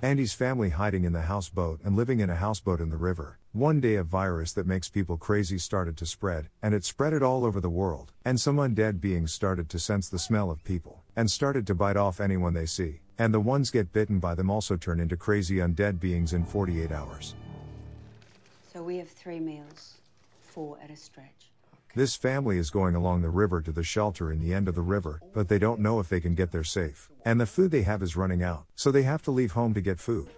Andy's family hiding in the houseboat and living in a houseboat in the river. One day a virus that makes people crazy started to spread, and it spread it all over the world, and some undead beings started to sense the smell of people, and started to bite off anyone they see, and the ones get bitten by them also turn into crazy undead beings in 48 hours. So we have 3 meals, 4 at a stretch. This family is going along the river to the shelter in the end of the river, but they don't know if they can get there safe. And the food they have is running out, so they have to leave home to get food.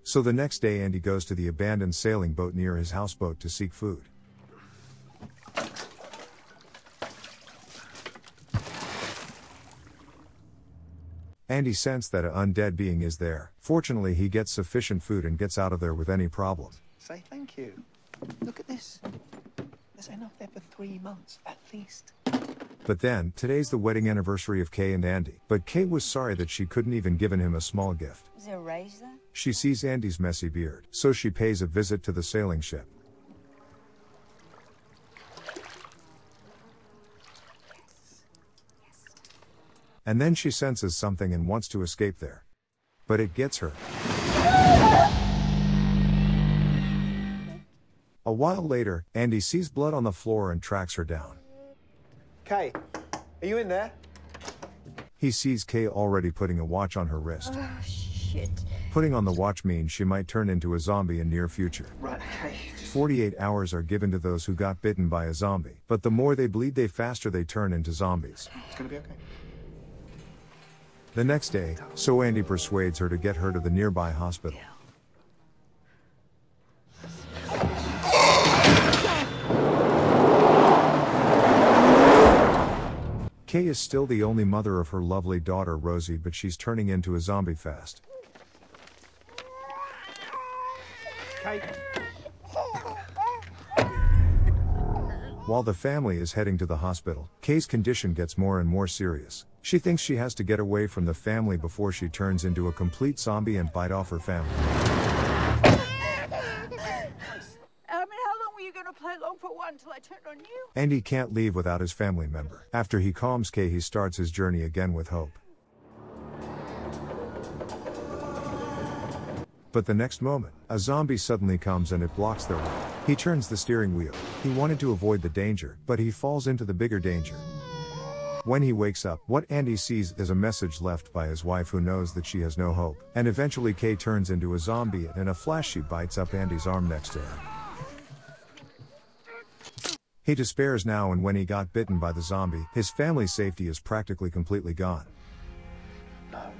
So the next day Andy goes to the abandoned sailing boat near his houseboat to seek food. Andy sensed that an undead being is there. Fortunately he gets sufficient food and gets out of there with any problem. Say thank you. Look at this. There's enough there for 3 months, at least. But then, today's the wedding anniversary of Kay and Andy. But Kay was sorry that she couldn't even given him a small gift. Is there a raise there? She sees Andy's messy beard, so she pays a visit to the sailing ship. And then she senses something and wants to escape there. But it gets her. A while later, Andy sees blood on the floor and tracks her down. Kay, are you in there? He sees Kay already putting a watch on her wrist. Oh, shit. Putting on the watch means she might turn into a zombie in near future. Right, okay. 48 hours are given to those who got bitten by a zombie, but the more they bleed, the faster they turn into zombies. It's gonna be okay. The next day, so Andy persuades her to get her to the nearby hospital. Kay is still the only mother of her lovely daughter Rosie, but she's turning into a zombie fast. Kay. While the family is heading to the hospital, Kay's condition gets more and more serious. She thinks she has to get away from the family before she turns into a complete zombie and bite off her family. Play long for one till I turn on you. Andy can't leave without his family member. After he calms Kay, he starts his journey again with hope. But the next moment, a zombie suddenly comes and it blocks their way. He turns the steering wheel. He wanted to avoid the danger, but he falls into the bigger danger. When he wakes up, what Andy sees is a message left by his wife who knows that she has no hope. And eventually Kay turns into a zombie and in a flash she bites up Andy's arm next to her. He despairs now, and when he got bitten by the zombie, his family's safety is practically completely gone. No.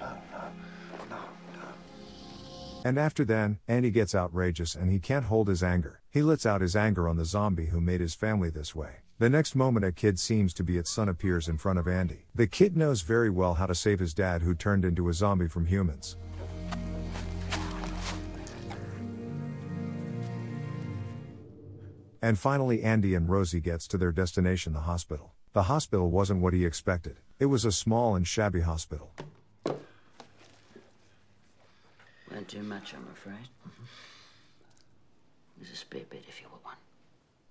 And after then, Andy gets outrageous and he can't hold his anger. He lets out his anger on the zombie who made his family this way. The next moment a kid seems to be its son appears in front of Andy. The kid knows very well how to save his dad who turned into a zombie from humans. And finally Andy and Rosie gets to their destination, the hospital. The hospital wasn't what he expected. It was a small and shabby hospital. Weren't too much, I'm afraid. There's a spare bed if you want one.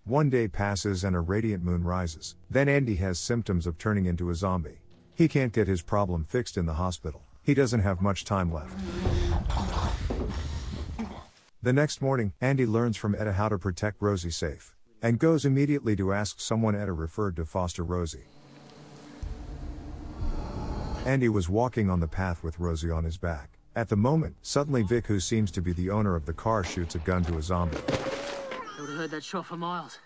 One day passes and a radiant moon rises. Then Andy has symptoms of turning into a zombie. He can't get his problem fixed in the hospital. He doesn't have much time left. The next morning, Andy learns from Etta how to protect Rosie safe, and goes immediately to ask someone Etta referred to foster Rosie. Andy was walking on the path with Rosie on his back. At the moment, suddenly Vic, who seems to be the owner of the car, shoots a gun to a zombie. I would have heard that shot for miles.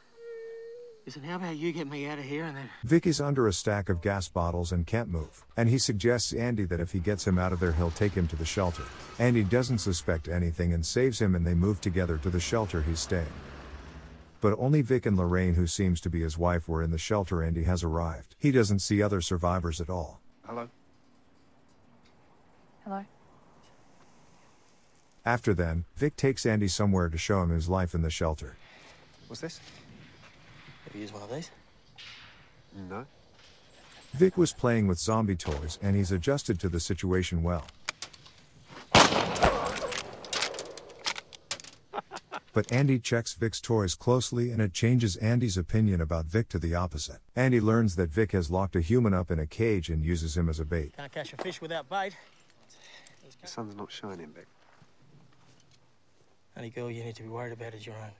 Listen, how about you get me out of here and then... Vic is under a stack of gas bottles and can't move, and he suggests Andy that if he gets him out of there he'll take him to the shelter. Andy doesn't suspect anything and saves him, and they move together to the shelter he's staying. But only Vic and Lorraine, who seems to be his wife, were in the shelter. Andy has arrived. He doesn't see other survivors at all. Hello? Hello? After then, Vic takes Andy somewhere to show him his life in the shelter. What's this? Have you used one of these? No. Vic was playing with zombie toys and he's adjusted to the situation well. But Andy checks Vic's toys closely and it changes Andy's opinion about Vic to the opposite. Andy learns that Vic has locked a human up in a cage and uses him as a bait. Can't catch a fish without bait. The sun's not shining, Vic. Only girl you need to be worried about is your own.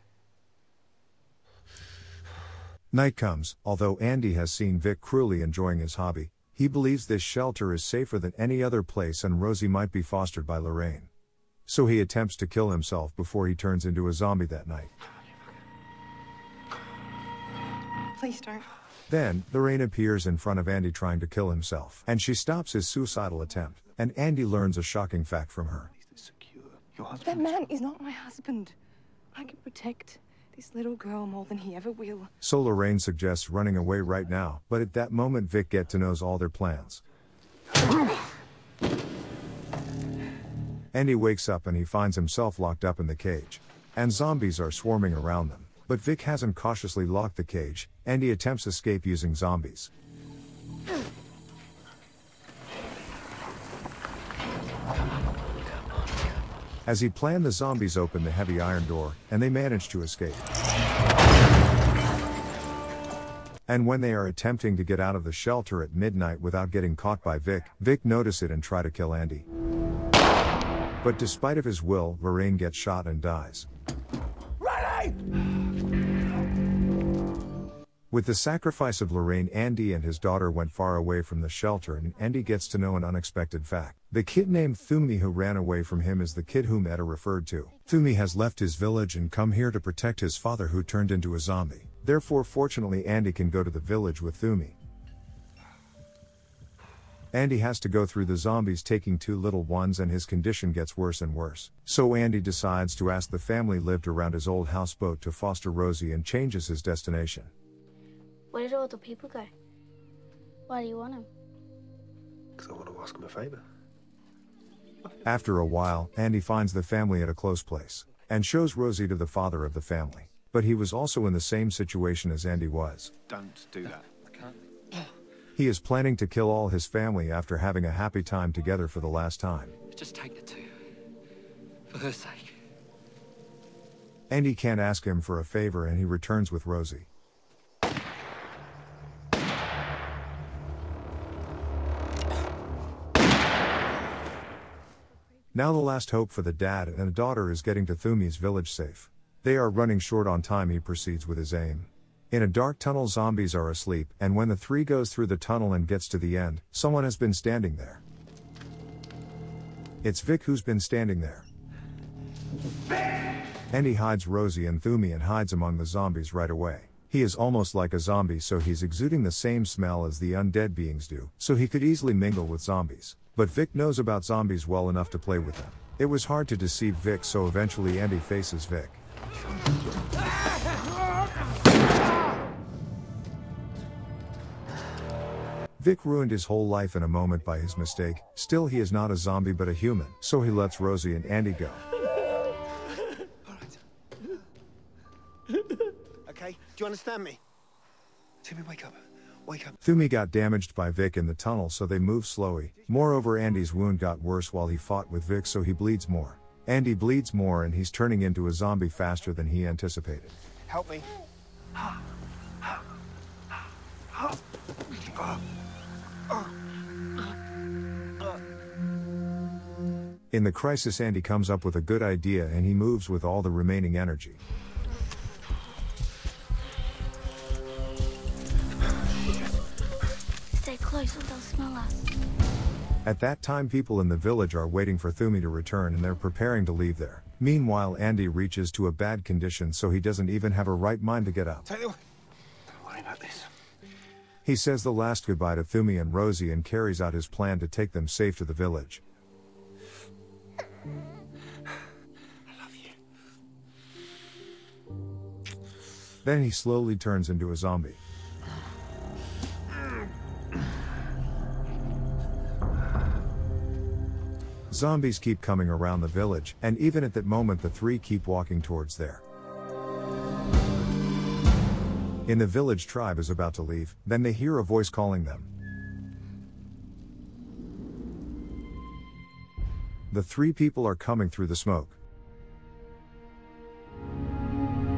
Night comes. Although Andy has seen Vic cruelly enjoying his hobby, he believes this shelter is safer than any other place and Rosie might be fostered by Lorraine. So he attempts to kill himself before he turns into a zombie that night. Please don't. Then, Lorraine appears in front of Andy trying to kill himself, and she stops his suicidal attempt, and Andy learns a shocking fact from her. Secure. Your That husband. man is not my husband. I can protect this little girl more than he ever will. So Lorraine suggests running away right now, but at that moment Vic knows all their plans. Andy wakes up and he finds himself locked up in the cage. And zombies are swarming around them. But Vic hasn't cautiously locked the cage, and he attempts escape using zombies. As he planned, the zombies open the heavy iron door, and they manage to escape. And when they are attempting to get out of the shelter at midnight without getting caught by Vic notices it and try to kill Andy. But despite of his will, Lorraine gets shot and dies. With the sacrifice of Lorraine, Andy and his daughter went far away from the shelter, and Andy gets to know an unexpected fact. The kid named Thumi who ran away from him is the kid whom Etta referred to. Thumi has left his village and come here to protect his father who turned into a zombie. Therefore, fortunately, Andy can go to the village with Thumi. Andy has to go through the zombies taking two little ones, and his condition gets worse and worse. So Andy decides to ask the family lived around his old houseboat to foster Rosie and changes his destination. Where did all the people go? Why do you want them? Because I want to ask him a favor. After a while, Andy finds the family at a close place, and shows Rosie to the father of the family. But he was also in the same situation as Andy was. Don't do that. I can't. He is planning to kill all his family after having a happy time together for the last time. Just take the two. For her sake. Andy can't ask him for a favor, and he returns with Rosie. Now the last hope for the dad and the daughter is getting to Thumi's village safe. They are running short on time. He proceeds with his aim. In a dark tunnel, zombies are asleep, and when the three goes through the tunnel and gets to the end, someone has been standing there. It's Vic who's been standing there. Andy hides Rosie and Thumi and hides among the zombies right away. He is almost like a zombie, so he's exuding the same smell as the undead beings do, so he could easily mingle with zombies. But Vic knows about zombies well enough to play with them. It was hard to deceive Vic, so eventually Andy faces Vic. Vic ruined his whole life in a moment by his mistake. Still, he is not a zombie but a human, so he lets Rosie and Andy go. Okay, do you understand me? Timmy, wake up. Wake up. Thumi got damaged by Vic in the tunnel, so they move slowly. Moreover, Andy's wound got worse while he fought with Vic, so he bleeds more. Andy bleeds more, and he's turning into a zombie faster than he anticipated. Help me. In the crisis, Andy comes up with a good idea, and he moves with all the remaining energy. Stay close or they'll smell us. At that time, people in the village are waiting for Thumi to return, and they're preparing to leave there. Meanwhile, Andy reaches to a bad condition, so he doesn't even have a right mind to get up. Don't worry about this. He says the last goodbye to Thumi and Rosie and carries out his plan to take them safe to the village. I love you. Then he slowly turns into a zombie. Zombies keep coming around the village, and even at that moment the three keep walking towards there. In the village, tribe is about to leave, then they hear a voice calling them. The three people are coming through the smoke.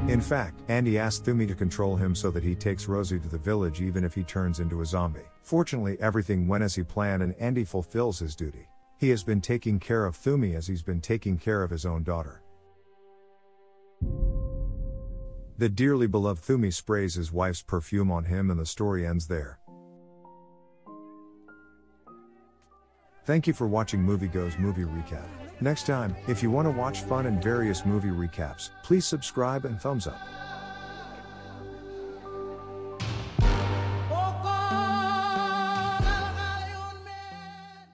In fact, Andy asked Thumi to control him so that he takes Rosie to the village even if he turns into a zombie. Fortunately, everything went as he planned and Andy fulfills his duty. He has been taking care of Thumi as he's been taking care of his own daughter. The dearly beloved Thumi sprays his wife's perfume on him and the story ends there. Thank you for watching Movie Goes Movie Recap. Next time, if you want to watch fun and various movie recaps, please subscribe and thumbs up.